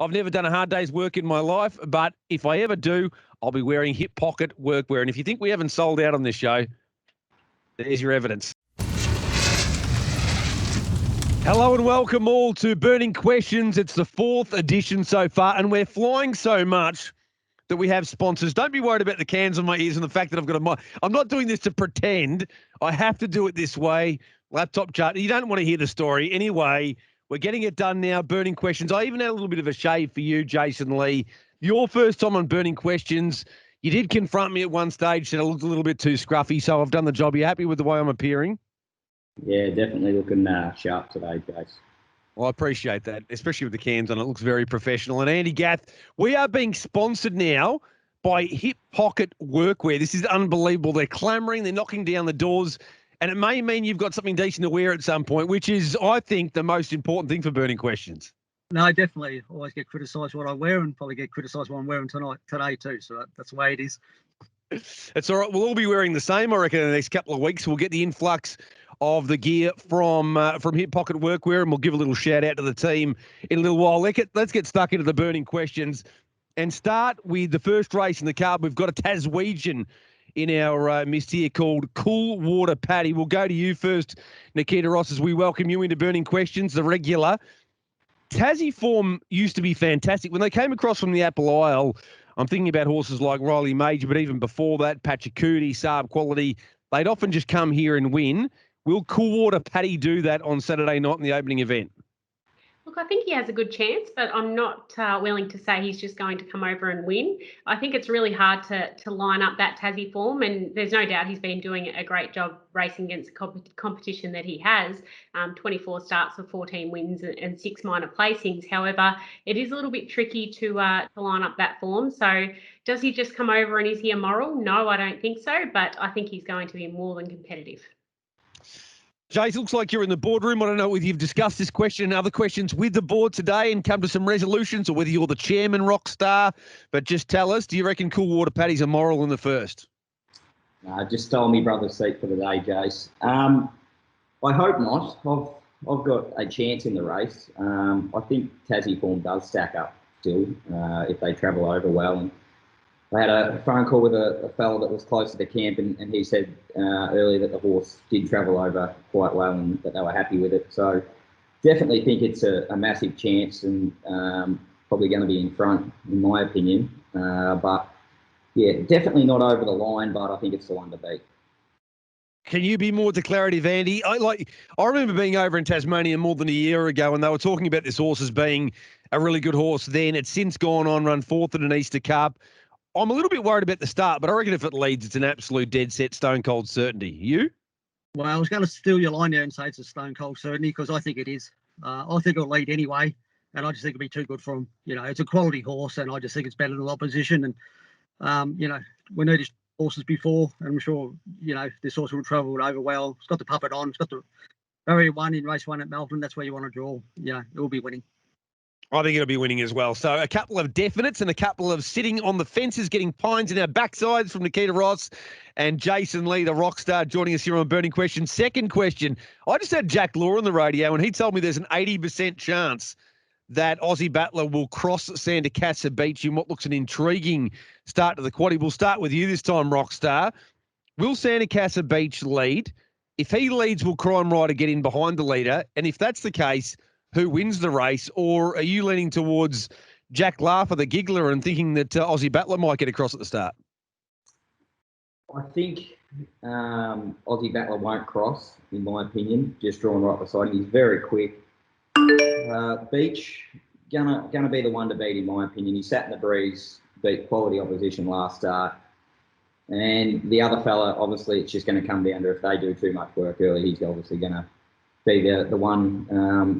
I've never done a hard day's work in my life, but if I ever do, I'll be wearing Hip Pocket Workwear. And if you think we haven't sold out on this show, there's your evidence. Hello and welcome all to Burning Questions. It's the 4th edition so far, and we're flying so much that we have sponsors. Don't be worried about the cans on my ears and the fact that I've got a mic. I'm not doing this to pretend. I have to do it this way. Laptop chart. You don't want to hear the story. Anyway, we're getting it done now. Burning Questions. I even had a little bit of a shave for you, Jason Lee. Your first time on Burning Questions. You did confront me at one stage, said I looked a little bit too scruffy, so I've done the job. Are you happy with the way I'm appearing? Yeah, definitely looking sharp today, Jace. Well, I appreciate that, especially with the cans on. It looks very professional. And Andy Gath, we are being sponsored now by Hip Pocket Workwear. This is unbelievable. They're clamouring, they're knocking down the doors, and it may mean you've got something decent to wear at some point, which is, I think, the most important thing for Burning Questions. No, definitely. Always get criticised what I wear, and probably get criticised what I'm wearing today too. So that's the way it is. It's all right. We'll all be wearing the same, I reckon, in the next couple of weeks. We'll get the influx of the gear from Hip Pocket Workwear, and we'll give a little shout out to the team in a little while. Let's get stuck into the Burning Questions and start with the first race in the card. We've got a Taswegian in our midst here called Cool Water Paddy. We'll go to you first, Nikkita Ross, as we welcome you into Burning Questions, the regular. Tassie form used to be fantastic. When they came across from the Apple Isle, I'm thinking about horses like Riley Major, but even before that, Patsbeachstorm, Saab Quality, they'd often just come here and win. Will Cool Water Paddy do that on Saturday night in the opening event? Look, I think he has a good chance, but I'm not willing to say he's just going to come over and win. I think it's really hard to line up that Tassie form, and there's no doubt he's been doing a great job racing against the competition that he has. 24 starts for 14 wins and 6 minor placings. However, it is a little bit tricky to line up that form. So does he just come over and is he immoral? No, I don't think so, but I think he's going to be more than competitive. Jace, looks like you're in the boardroom. I don't know whether you've discussed this question and other questions with the board today and come to some resolutions, or whether you're the chairman rock star, but just tell us, do you reckon Cool Water Paddy's immoral in the first? Just stole me brother's seat for the day, Jace. I hope not. I've got a chance in the race. I think Tassie form does stack up still if they travel over well. And I had a phone call with a fella that was close to the camp, and he said earlier that the horse did travel over quite well and that they were happy with it. So definitely think it's a massive chance, and probably going to be in front, in my opinion. But yeah, definitely not over the line, but I think it's the one to beat. Can you be more declarative, Andy? I remember being over in Tasmania more than a year ago, and they were talking about this horse as being a really good horse then. It's since gone on, run 4th in an Easter Cup. I'm a little bit worried about the start, but I reckon if it leads, it's an absolute dead set, stone cold certainty. You? Well, I was going to steal your line there and say it's a stone cold certainty, because I think it is. I think it'll lead anyway, and I just think it'll be too good for him. You know, it's a quality horse, and I just think it's better than opposition. And you know, we need his horses before, and I'm sure this horse will travel over well. It's got the puppet on. It's got the barrier 1 in race 1 at Melton. That's where you want to draw. It will be winning. I think it'll be winning as well. So a couple of definites and a couple of sitting on the fences, getting pines in our backsides from Nikkita Ross and Jason Lee, the rock star, joining us here on Burning Questions. Second question. I just had Jack Law on the radio, and he told me there's an 80% chance that Aussie Battler will cross Santa Casa Beach in what looks an intriguing start to the quaddie. We'll start with you this time, rock star. Will Santa Casa Beach lead? If he leads, will Crime Rider get in behind the leader? And if that's the case, who wins the race? Or are you leaning towards Jack Laugher, the giggler, and thinking that Aussie Battler might get across at the start? I think Aussie Battler won't cross, in my opinion, just drawn right beside him. He's very quick. Beach, gonna be the one to beat, in my opinion. He sat in the breeze, beat quality opposition last start. And the other fella, obviously, it's just going to come down to if they do too much work early, he's obviously going to be the one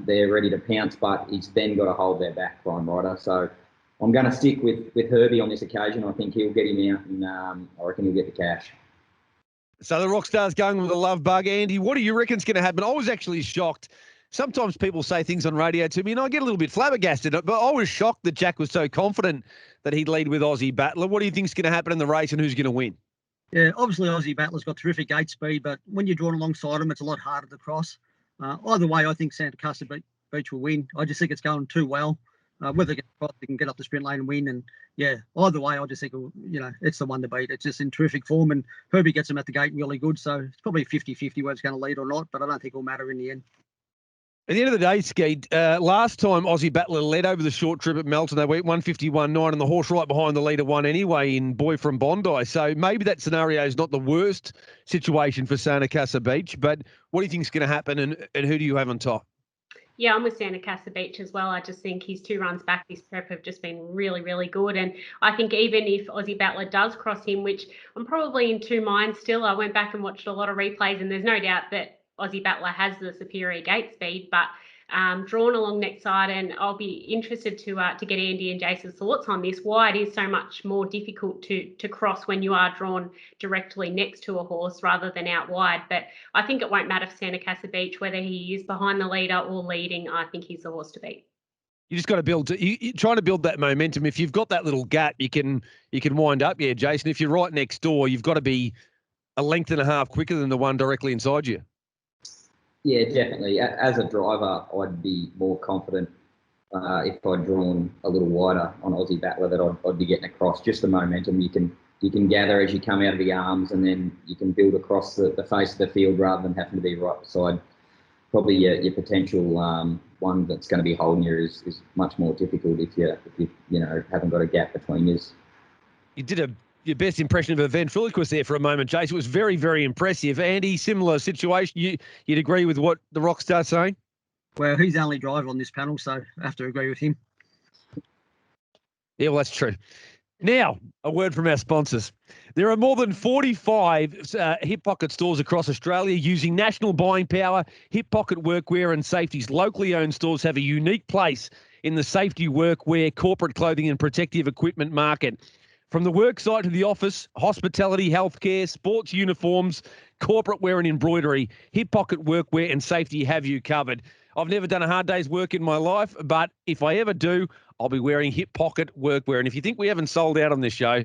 there ready to pounce, but he's then got to hold their back, Crime Rider. So I'm going to stick with Herbie on this occasion. I think he'll get him out, and I reckon he'll get the cash. So the Rockstar's going with a love bug. Andy, what do you reckon's going to happen? I was actually shocked. Sometimes people say things on radio to me, and I get a little bit flabbergasted, but I was shocked that Jack was so confident that he'd lead with Aussie Battler. What do you think's going to happen in the race, and who's going to win? Yeah, obviously Aussie Battler's got terrific gate speed, but when you're drawn alongside him, it's a lot harder to cross. Either way, I think Santa Casa Beach will win. I just think it's going too well. Whether they can get up the sprint lane and win, and yeah, either way, I just think it's the one to beat. It's just in terrific form, and Herbie gets them at the gate really good, so it's probably 50-50 whether it's going to lead or not, but I don't think it'll matter in the end. At the end of the day, Skeet, last time Aussie Battler led over the short trip at Melton, they went 151.9, and the horse right behind the leader won anyway in Boy from Bondi. So maybe that scenario is not the worst situation for Santa Casa Beach, but what do you think is going to happen, and who do you have on top? Yeah, I'm with Santa Casa Beach as well. I just think his 2 runs back this prep have just been really, really good. And I think even if Aussie Battler does cross him, which I'm probably in 2 minds still, I went back and watched a lot of replays, and there's no doubt that Aussie Battler has the superior gate speed, but drawn along next side, and I'll be interested to get Andy and Jason's thoughts on this, why it is so much more difficult to cross when you are drawn directly next to a horse rather than out wide. But I think it won't matter for Santa Casa Beach whether he is behind the leader or leading. I think he's the horse to beat. You just got to build. You're trying to build that momentum. If you've got that little gap, you can wind up. Yeah, Jason. If you're right next door, you've got to be a length and a half quicker than the one directly inside you. Yeah, definitely. As a driver, I'd be more confident if I'd drawn a little wider on Aussie Battler that I'd be getting across. Just the momentum you can gather as you come out of the arms, and then you can build across the face of the field rather than having to be right beside. Probably your potential one that's going to be holding you is much more difficult if you haven't got a gap between you. You did your best impression of a ventriloquist there for a moment, Jason. It was very, very impressive. Andy, similar situation. You'd agree with what the Rockstar's saying? Well, he's the only driver on this panel, so I have to agree with him. Yeah, well, that's true. Now, a word from our sponsors. There are more than 45 Hip Pocket stores across Australia using national buying power. Hip Pocket Workwear and Safety's locally owned stores have a unique place in the safety workwear, corporate clothing and protective equipment market. From the work site to the office, hospitality, healthcare, sports uniforms, corporate wear and embroidery, Hip Pocket Workwear and Safety have you covered. I've never done a hard day's work in my life, but if I ever do, I'll be wearing Hip Pocket Workwear. And if you think we haven't sold out on this show,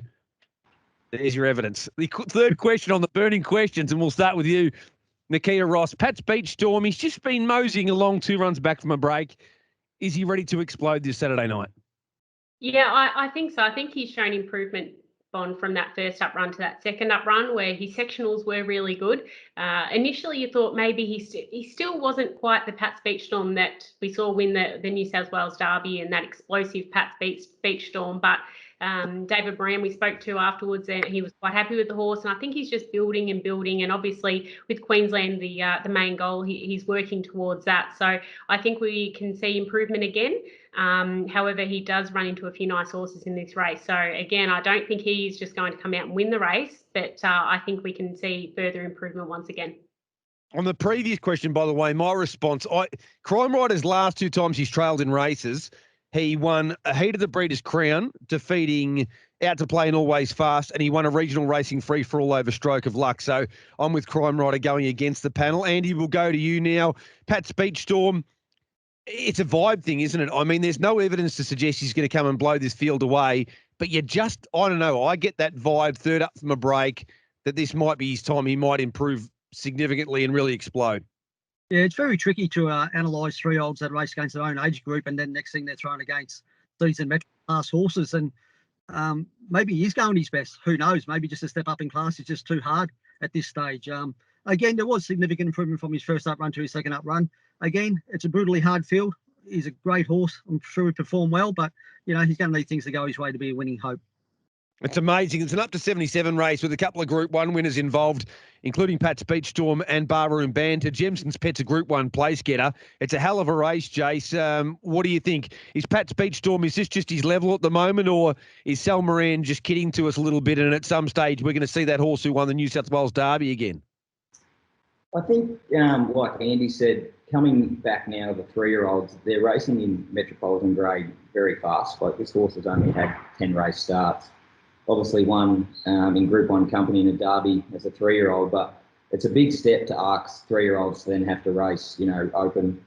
there's your evidence. The third question on the burning questions, and we'll start with you, Nikkita Ross. Patsbeachstorm, he's just been moseying along 2 runs back from a break. Is he ready to explode this Saturday night? Yeah, I think so. I think he's shown improvement, Bond, from that first up run to that second up run, where his sectionals were really good. Initially, you thought maybe he still wasn't quite the Patsbeachstorm that we saw win the New South Wales Derby and that explosive Patsbeachstorm. But David Moran we spoke to afterwards, and he was quite happy with the horse. And I think he's just building and building. And obviously, with Queensland the main goal, he's working towards that. So I think we can see improvement again. However, he does run into a few nice horses in this race. So again, I don't think he's just going to come out and win the race, but I think we can see further improvement once again. On the previous question, by the way, my response, Crime Rider's last 2 times he's trailed in races, he won a Heat of the Breeders' Crown, defeating Out to Play and Always Fast, and he won a regional racing free for all over Stroke of Luck. So I'm with Crime Rider going against the panel. Andy, we'll go to you now. Patsbeachstorm. It's a vibe thing, isn't it? I mean, there's no evidence to suggest he's going to come and blow this field away, but I don't know, I get that vibe third up from a break that this might be his time. He might improve significantly and really explode. Yeah, it's very tricky to analyse 3-year-olds that race against their own age group, and then next thing they're thrown against seasoned metro class horses. And maybe he's going his best. Who knows? Maybe just a step up in class is just too hard at this stage. Again, there was significant improvement from his first up run to his second up run. Again, it's a brutally hard field. He's a great horse. I'm sure he'll perform well, but, he's going to need things to go his way to be a winning hope. It's amazing. It's an up to 77 race with a couple of Group 1 winners involved, including Patsbeachstorm and Barroom Banter. Jemson's Pet's a Group 1 place getter. It's a hell of a race, Jace. What do you think? Is Patsbeachstorm, is this just his level at the moment, or is Sal Moran just kidding to us a little bit, and at some stage we're going to see that horse who won the New South Wales Derby again? I think, like Andy said, coming back now to the 3-year-olds, they're racing in metropolitan grade very fast. Like, this horse has only had 10 race starts. Obviously won in Group 1 company in a Derby as a 3-year-old, but it's a big step to ask 3-year-olds to then have to race, open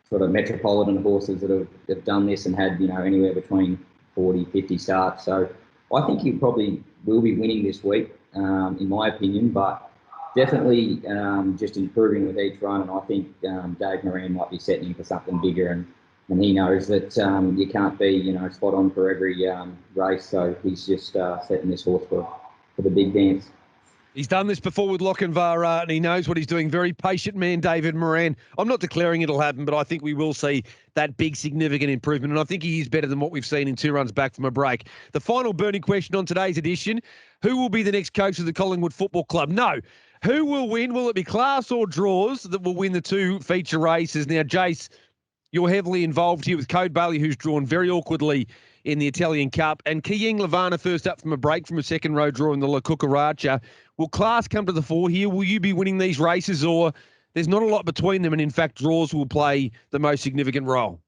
sort of metropolitan horses that have done this and had, anywhere between 40, 50 starts. So I think he probably will be winning this week, in my opinion, but definitely just improving with each run. And I think Dave Moran might be setting him for something bigger. And and he knows that you can't be, spot on for every race. So he's just setting this horse for the big dance. He's done this before with Lochinvar, and he knows what he's doing. Very patient man, David Moran. I'm not declaring it'll happen, but I think we will see that big, significant improvement, and I think he is better than what we've seen in 2 runs back from a break. The final burning question on today's edition, who will be the next coach of the Collingwood Football Club? No. Who will win? Will it be class or draws that will win the 2 feature races? Now, Jace, you're heavily involved here with Code Bailey, who's drawn very awkwardly in the Italian Cup, and Kiying Lavana first up from a break from a second row draw in the Coocaracha. Will class come to the fore here? Will you be winning these races, or there's not a lot between them, and in fact draws will play the most significant role?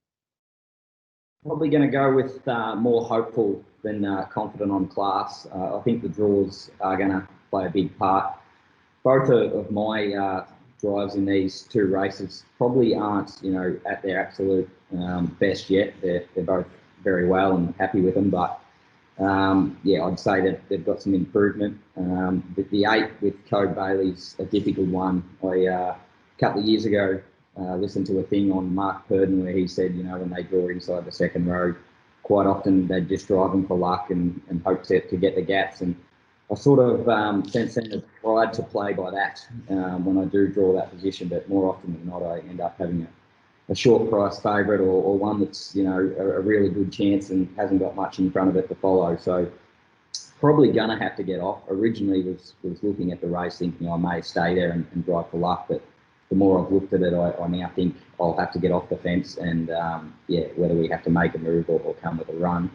Probably going to go with more hopeful than confident on class. I think the draws are going to play a big part. Both of my drives in these 2 races probably aren't, at their absolute best yet. They're both very well and happy with them, but I'd say that they've got some improvement. The 8 with Code Bailey's a difficult one. A couple of years ago, listened to a thing on Mark Purdon where he said, when they draw inside the second row, quite often they'd just drive them for luck and hope to get the gaps. And I sort of since then have tried to play by that when I do draw that position, but more often than not, I end up having a short price favourite or one that's, a really good chance and hasn't got much in front of it to follow. So probably going to have to get off. Originally was looking at the race thinking I may stay there and drive for luck, but the more I've looked at it, I now think I'll have to get off the fence and, whether we have to make a move or come with a run.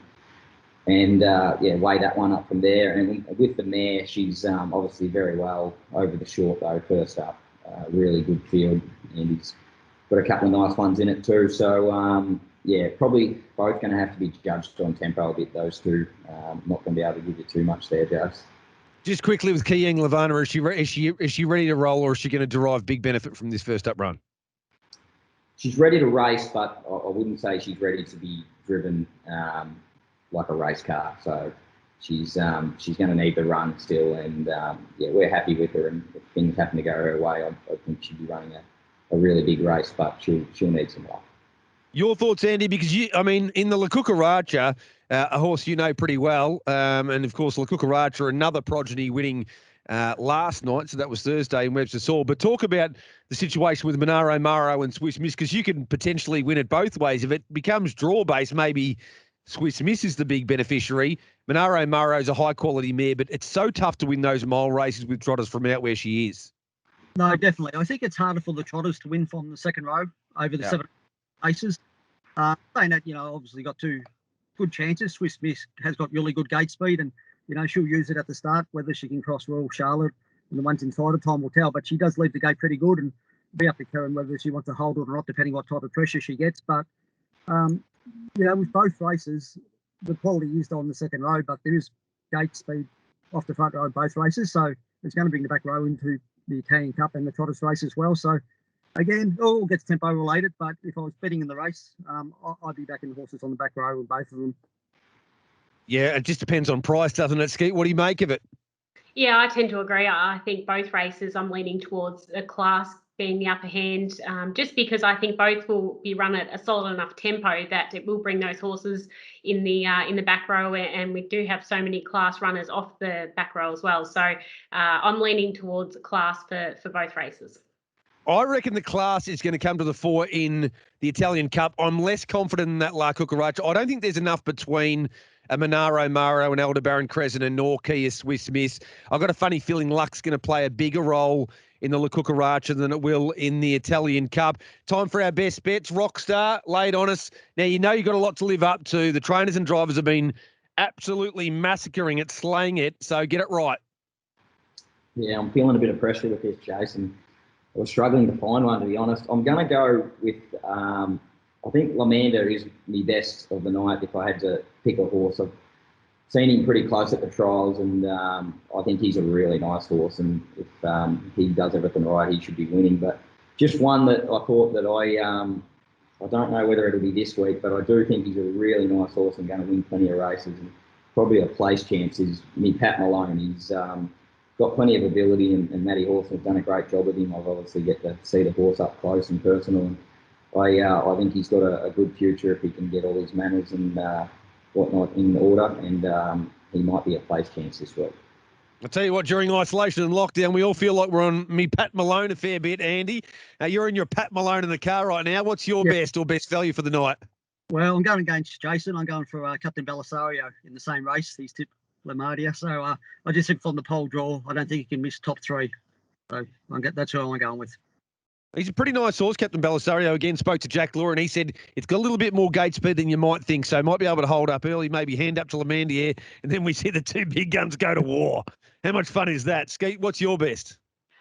And, weigh that one up from there. And with the mare, she's obviously very well over the short, though, first up. Really good field. And he's got a couple of nice ones in it too. So, probably both going to have to be judged on tempo a bit, those 2. Not going to be able to give you too much there, Jase. Just quickly with Kiying Lavana, is she ready to roll, or is she going to derive big benefit from this first up run? She's ready to race, but I wouldn't say she's ready to be driven like a race car. So she's going to need the run still, and we're happy with her. And if things happen to go her way, I think she'll be running a really big race, but she'll need some luck. Your thoughts, Andy, because in the Coocaracha, a horse you know pretty well, and of course Coocaracha, another progeny winning last night, so that was Thursday in Webster Hall. But talk about the situation with Monaro Maro and Swiss Miss, because you can potentially win it both ways. If it becomes draw-based, maybe Swiss Miss is the big beneficiary. Monaro Maro is a high-quality mare, but it's so tough to win those mile races with trotters from out where she is. No, definitely. I think it's harder for the trotters to win from the second row over the 7 races. Saying that, obviously got 2 good chances. Swiss Miss has got really good gate speed, and she'll use it at the start. Whether she can cross Royal Charlotte and the ones inside of time will tell, but she does leave the gate pretty good, and be up to Karen whether she wants to hold it or not, depending what type of pressure she gets. But with both races, the quality is on the second row, but there is gate speed off the front row of both races, so it's going to bring the back row into the Italian Cup and the Trotters race as well. So again, all gets tempo related, but if I was betting in the race, I'd be backing the horses on the back row with both of them. Yeah, it just depends on price, doesn't it, Skeet? What do you make of it? Yeah, I tend to agree. I think both races I'm leaning towards a class being the upper hand, just because I think both will be run at a solid enough tempo that it will bring those horses in the back row, and we do have so many class runners off the back row as well. So I'm leaning towards class for both races. I reckon the class is going to come to the fore in the Italian Cup. I'm less confident in that La Coocaracha. I don't think there's enough between a Monaro Maro and Aldebaran Crescent and Norquay Swiss Miss. I've got a funny feeling luck's going to play a bigger role in the La Coocaracha than it will in the Italian Cup. Time for our best bets. Rockstar, lay it on us. Now, you've got a lot to live up to. The trainers and drivers have been absolutely massacring it, slaying it, so get it right. Yeah, I'm feeling a bit of pressure with this, Jason. I was struggling to find one, to be honest. I'm going to go with, I think Lamander is the best of the night if I had to pick a horse. I've seen him pretty close at the trials, and I think he's a really nice horse, and if he does everything right, he should be winning. But just one that I thought that I don't know whether it'll be this week, but I do think he's a really nice horse and going to win plenty of races, and probably a place chance is Pat Malone. He's got plenty of ability, and Matty Hawson has done a great job with him. I've obviously get to see the horse up close and personal, and I think he's got a good future if he can get all his manners and whatnot in order, and he might be a place chance this week. I'll tell you what, during isolation and lockdown, we all feel like we're on me Pat Malone a fair bit, Andy. You're in your Pat Malone in the car right now. What's your best or best value for the night? Well, I'm going against Jason. I'm going for Captain Belisario in the same race. He's tipped Lamardia. So I just think from the pole draw, I don't think he can miss top 3. So that's who I'm going with. He's a pretty nice horse, Captain Belisario. Again, spoke to Jack Law, and he said it's got a little bit more gate speed than you might think, so might be able to hold up early, maybe hand up to Lamandier, and then we see the 2 big guns go to war. How much fun is that? Skeet, what's your best?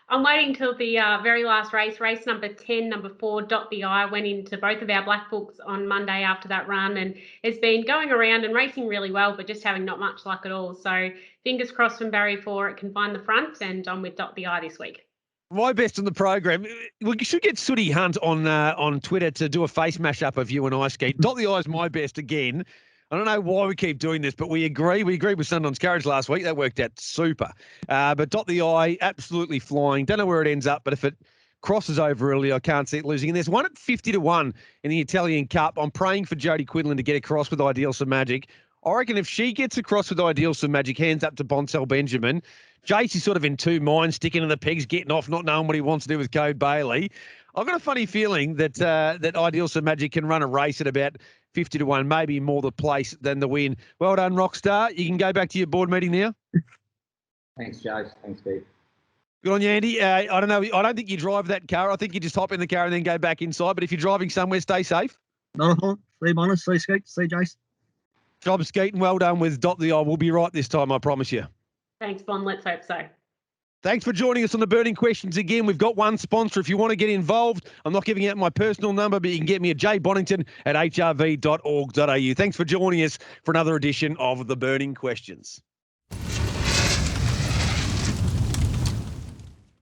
I'm waiting till the very last race. Race number 10, number 4, Dot the Eye, went into both of our black books on Monday after that run, and it's been going around and racing really well, but just having not much luck at all. So fingers crossed from barrier 4 it can find the front, and I'm with Dot the Eye this week. My best in the program. We should get Sooty Hunt on Twitter to do a face mash-up of you and I, Skeet. Dot the Eye's my best again. I don't know why we keep doing this, but we agree. We agreed with Sundance Courage last week. That worked out super. But Dot the Eye, absolutely flying. Don't know where it ends up, but if it crosses over early, I can't see it losing. And there's one at 50-1 in the Italian Cup. I'm praying for Jodie Quinlan to get across with Ideal Some Magic. I reckon if she gets across with Ideal Some Magic, hands up to Bonsell Benjamin. Jace is sort of in 2 minds, sticking to the pegs, getting off, not knowing what he wants to do with Code Bailey. I've got a funny feeling that that Ideal Some Magic can run a race at about 50-1, maybe more the place than the win. Well done, Rockstar. You can go back to your board meeting now. Thanks, Jace. Thanks, Pete. Good on you, Andy. I don't know. I don't think you drive that car. I think you just hop in the car and then go back inside. But if you're driving somewhere, stay safe. Not a problem. See Bonus, see Skeet, see Jace. Job, Skeet, and well done with Dot the Eye. We'll be right this time, I promise you. Thanks, Bon. Let's hope so. Thanks for joining us on the Burning Questions again. We've got one sponsor. If you want to get involved, I'm not giving out my personal number, but you can get me at jbonnington@hrv.org.au. Thanks for joining us for another edition of the Burning Questions.